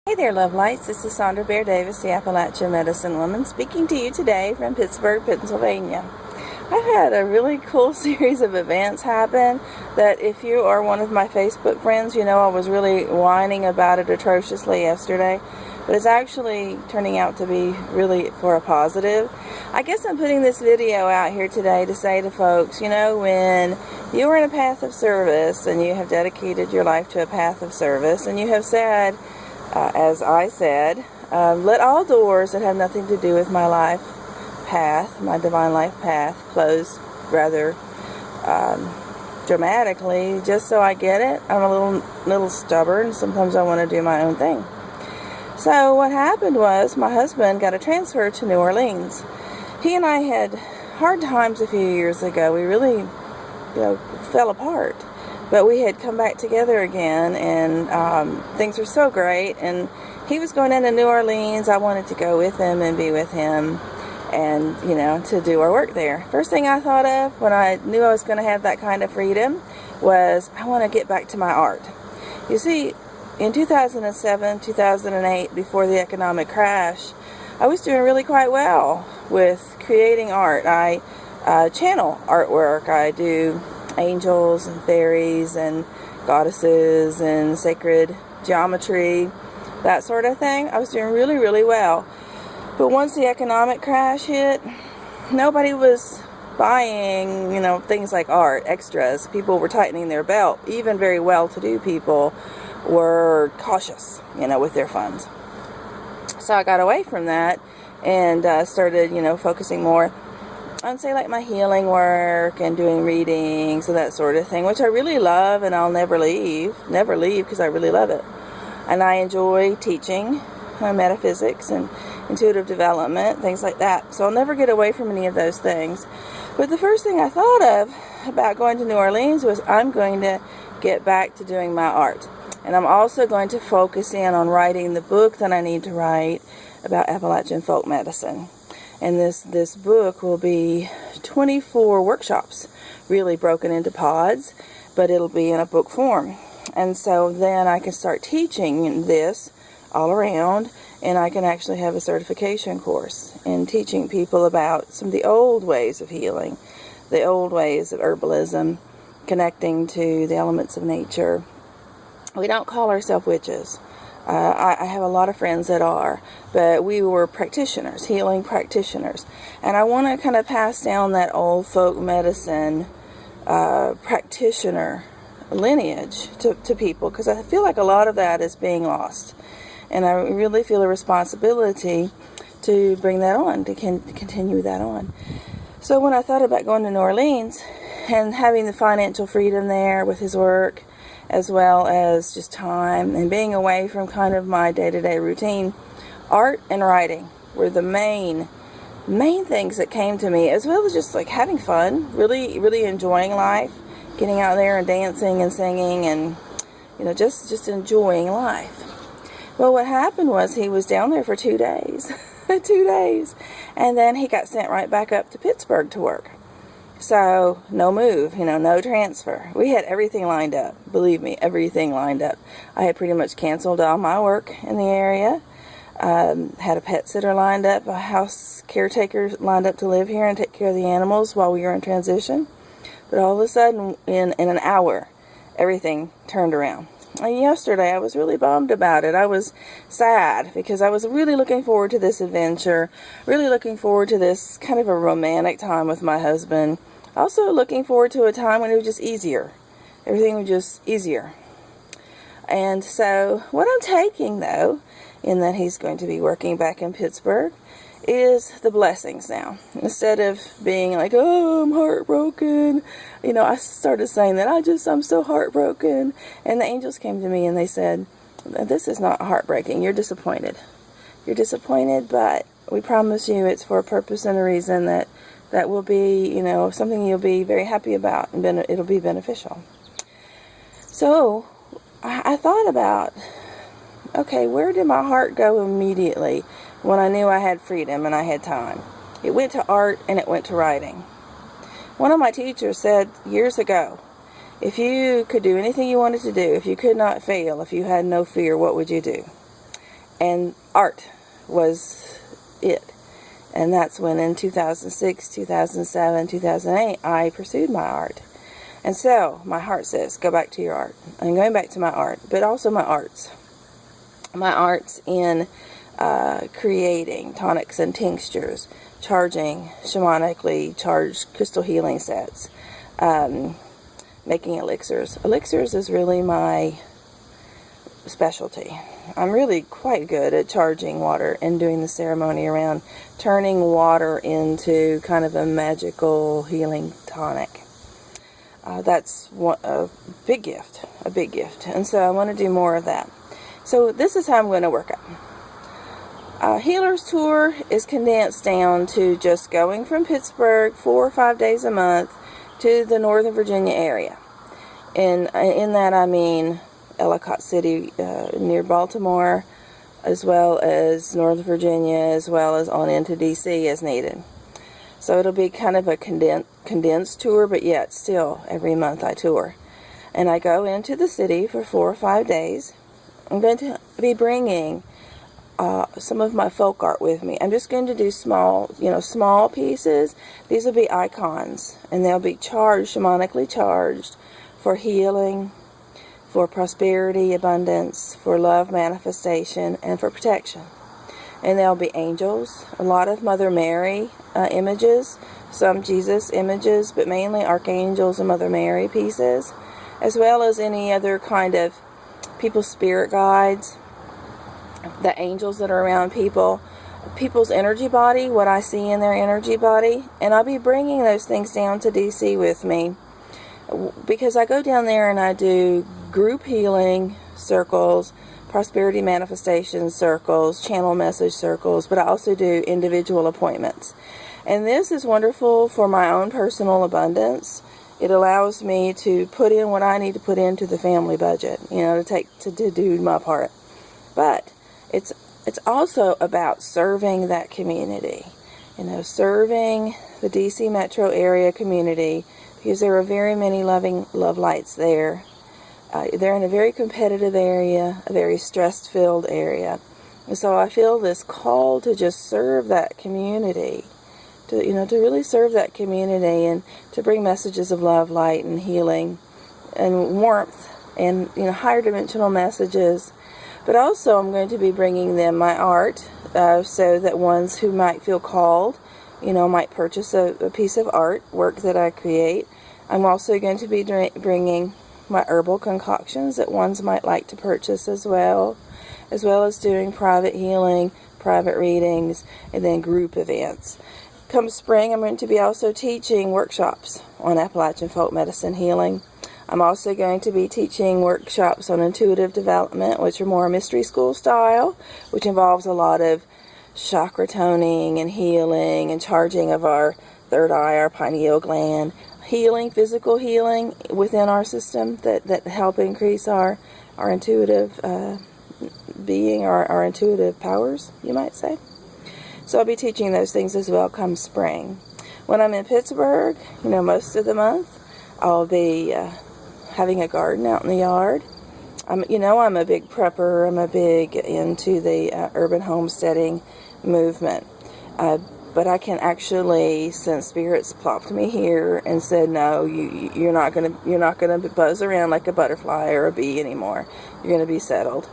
Hey there, love lights. This is Sandra Bear Davis, the Appalachian Medicine Woman, speaking to you today from Pittsburgh, Pennsylvania. I've had a really cool series of events happen that if you are one of my Facebook friends, you know I was really whining about it atrociously yesterday, but it's actually turning out to be really for a positive. I guess I'm putting this video out here today to say to folks, you know, when you are in a path of service and you have dedicated your life to a path of service and you have said, as I said, let all doors that have nothing to do with my life path, my divine life path, close rather dramatically, just so I get it. I'm a little stubborn. Sometimes I want to do my own thing. So what happened was my husband got a transfer to New Orleans. He and I had hard times a few years ago. We really, fell apart. But we had come back together again, and things were so great. And he was going into New Orleans. I wanted to go with him and be with him and, to do our work there. First thing I thought of when I knew I was going to have that kind of freedom was I want to get back to my art. You see, in 2007, 2008, before the economic crash, I was doing really quite well with creating art. I channel artwork. I do angels and fairies and goddesses and sacred geometry, that sort of thing. I was doing really, really well. But once the economic crash hit, nobody was buying, things like art, extras. People were tightening their belt. Even very well-to-do people were cautious, with their funds. So I got away from that and started, focusing more on, say, like my healing work and doing readings and that sort of thing, which I really love, and I'll never leave because I really love it. And I enjoy teaching metaphysics and intuitive development, things like that. So I'll never get away from any of those things. But the first thing I thought of about going to New Orleans was I'm going to get back to doing my art. And I'm also going to focus in on writing the book that I need to write about Appalachian folk medicine. And this book will be 24 workshops, really broken into pods, but it'll be in a book form. And so then I can start teaching this all around, and I can actually have a certification course in teaching people about some of the old ways of healing, the old ways of herbalism, connecting to the elements of nature. We don't call ourselves witches. I have a lot of friends that are, but we were practitioners, healing practitioners. And I want to kind of pass down that old folk medicine practitioner lineage to people, because I feel like a lot of that is being lost. And I really feel a responsibility to bring that on, to continue that on. So when I thought about going to New Orleans and having the financial freedom there with his work, as well as just time and being away from kind of my day-to-day routine, art and writing were the main things that came to me, as well as just like having fun, really, really enjoying life, getting out there and dancing and singing and, just enjoying life. Well, what happened was he was down there for 2 days, 2 days, and then he got sent right back up to Pittsburgh to work. So, no move, no transfer. We had everything lined up. Believe me, everything lined up. I had pretty much canceled all my work in the area. Had a pet sitter lined up, a house caretaker lined up to live here and take care of the animals while we were in transition. But all of a sudden, in an hour, everything turned around. And yesterday, I was really bummed about it. I was sad because I was really looking forward to this adventure, really looking forward to this kind of a romantic time with my husband. Also looking forward to a time when it was just easier. Everything was just easier. And so what I'm taking, though, in that he's going to be working back in Pittsburgh, is the blessings now. Instead of being like, oh, I'm heartbroken, I started saying that I'm so heartbroken. And the angels came to me and they said, this is not heartbreaking. You're disappointed. You're disappointed, but we promise you it's for a purpose and a reason that will be, something you'll be very happy about, and it'll be beneficial. So I thought about, okay, where did my heart go immediately when I knew I had freedom and I had time? It went to art and it went to writing. One of my teachers said years ago, if you could do anything you wanted to do, if you could not fail, if you had no fear, what would you do? and art was it. And that's when in 2006, 2007, 2008, I pursued my art. And so my heart says, go back to your art. I'm going back to my art, but also my arts. My arts in creating tonics and tinctures, charging shamanically charged crystal healing sets, making elixirs. Elixirs is really my specialty. I'm really quite good at charging water and doing the ceremony around turning water into kind of a magical healing tonic. That's a big gift, and so I want to do more of that. So this is how I'm going to work it. Healer's Tour is condensed down to just going from Pittsburgh 4 or 5 days a month to the Northern Virginia area. And in that I mean Ellicott City near Baltimore, as well as Northern Virginia, as well as on into DC as needed. So it'll be kind of a condensed tour, but yet still every month I tour. And I go into the city for 4 or 5 days. I'm going to be bringing some of my folk art with me. I'm just going to do small pieces. These will be icons, and they'll be shamanically charged for healing, for prosperity, abundance, for love manifestation, and for protection. And there'll be angels, a lot of Mother Mary images, some Jesus images, but mainly archangels and Mother Mary pieces, as well as any other kind of people's spirit guides, the angels that are around people's energy body, what I see in their energy body. And I'll be bringing those things down to DC with me, because I go down there and I do group healing circles, prosperity manifestation circles, channel message circles, but I also do individual appointments. And this is wonderful for my own personal abundance. It allows me to put in what I need to put into the family budget, to do my part. But it's also about serving that community, serving the DC metro area community, because there are very many love lights there. They're in a very competitive area, a very stress-filled area. And so I feel this call to just serve that community, to really serve that community and to bring messages of love, light, and healing and warmth and, higher dimensional messages. But also I'm going to be bringing them my art, so that ones who might feel called, might purchase a piece of artwork that I create. I'm also going to be bringing my herbal concoctions that ones might like to purchase as well as doing private healing, private readings, and then group events. Come spring, I'm going to be also teaching workshops on Appalachian folk medicine healing. I'm also going to be teaching workshops on intuitive development, which are more mystery school style, which involves a lot of chakra toning and healing and charging of our third eye, our pineal gland, healing, physical healing within our system that help increase our intuitive being, our intuitive powers, you might say. So I'll be teaching those things as well come spring. When I'm in Pittsburgh, most of the month, I'll be having a garden out in the yard. I'm a big prepper. I'm a big into the urban homesteading movement. But I can actually, since spirits plopped me here and said, no, you're not gonna buzz around like a butterfly or a bee anymore. You're gonna be settled.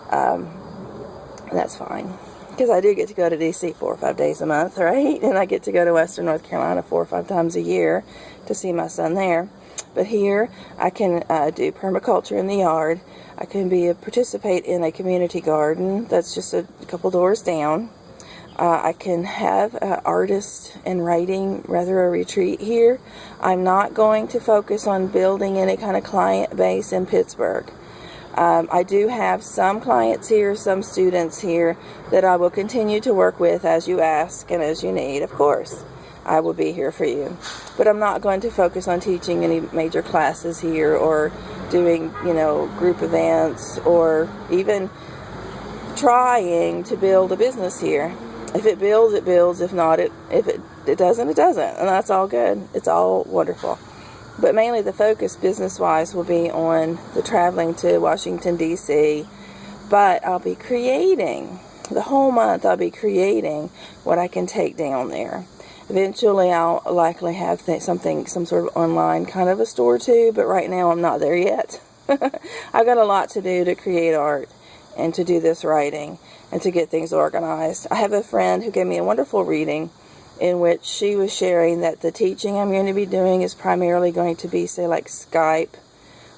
That's fine, because I do get to go to DC 4 or 5 days a month, right? And I get to go to Western North Carolina 4 or 5 times a year to see my son there. But here I can do permaculture in the yard. I can participate in a community garden that's just a couple doors down. I can have artists and writing, rather a retreat here. I'm not going to focus on building any kind of client base in Pittsburgh. I do have some clients here, some students here that I will continue to work with as you ask and as you need. Of course, I will be here for you. But I'm not going to focus on teaching any major classes here or doing, group events or even trying to build a business here. If it builds, it builds. If not, if it doesn't, it doesn't. And that's all good. It's all wonderful. But mainly the focus business-wise will be on the traveling to Washington, D.C., But I'll be creating, the whole month I'll be creating what I can take down there. Eventually I'll likely have some sort of online kind of a store too, but right now I'm not there yet. I've got a lot to do to create art and to do this writing and to get things organized. I have a friend who gave me a wonderful reading in which she was sharing that the teaching I'm going to be doing is primarily going to be, say, like Skype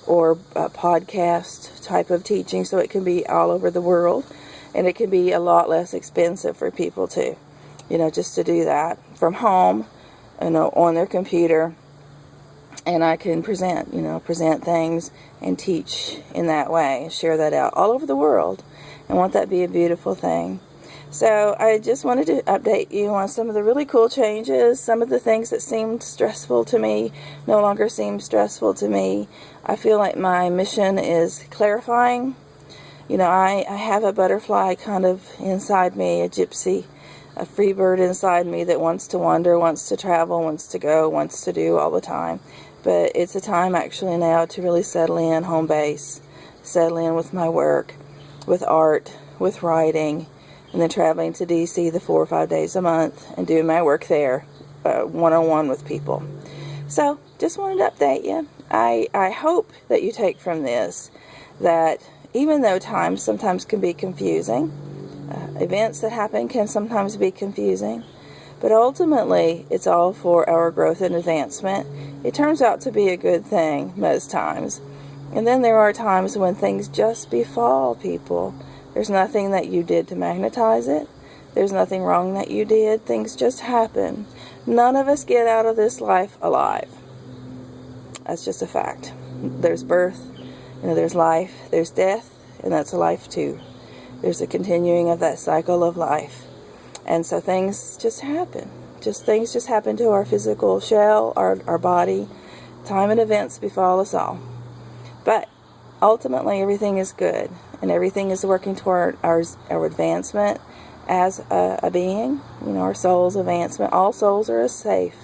or a podcast type of teaching, so it can be all over the world, and it can be a lot less expensive for people too, just to do that from home, on their computer, and I can present things and teach in that way, share that out all over the world. I want that to be a beautiful thing. So I just wanted to update you on some of the really cool changes. Some of the things that seemed stressful to me no longer seem stressful to me. I feel like my mission is clarifying. I have a butterfly kind of inside me, a gypsy, a free bird inside me that wants to wander, wants to travel, wants to go, wants to do all the time. But it's a time actually now to really settle in, home base, settle in with my work, with art, with writing, and then traveling to DC the 4 or 5 days a month and doing my work there, one-on-one with people. So, just wanted to update you. I hope that you take from this that even though times sometimes can be confusing, events that happen can sometimes be confusing, but ultimately it's all for our growth and advancement. It turns out to be a good thing most times. And then there are times when things just befall people. There's nothing that you did to magnetize it. There's nothing wrong that you did. Things just happen. None of us get out of this life alive. That's just a fact. There's birth, there's life, there's death, and that's a life too. There's a continuing of that cycle of life. And so things just happen. Things just happen to our physical shell, our body. Time and events befall us all. But ultimately everything is good. And everything is working toward our advancement as a being, our soul's advancement. All souls are safe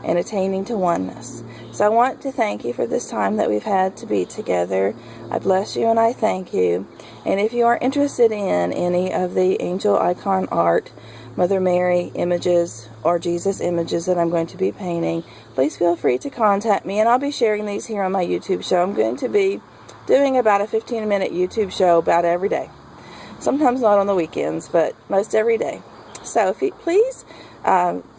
and attaining to oneness. So I want to thank you for this time that we've had to be together. I bless you and I thank you. And if you are interested in any of the angel icon art, Mother Mary images, or Jesus images that I'm going to be painting, please feel free to contact me, and I'll be sharing these here on my YouTube show. I'm going to be doing about a 15-minute YouTube show about every day. Sometimes not on the weekends, but most every day. So please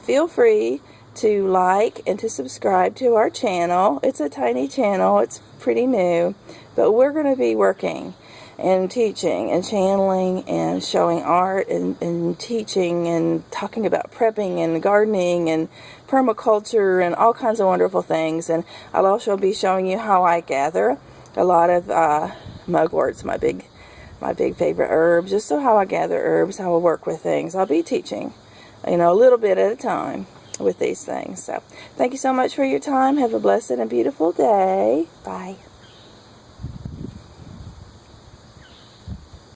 feel free to like and to subscribe to our channel. It's a tiny channel. It's pretty new. But we're going to be working and teaching and channeling and showing art and teaching and talking about prepping and gardening and permaculture and all kinds of wonderful things. And I'll also be showing you how I gather a lot of mugworts, my big favorite herbs, just so how I gather herbs, how I work with things. I'll be teaching, a little bit at a time with these things. So thank you so much for your time. Have a blessed and beautiful day. Bye.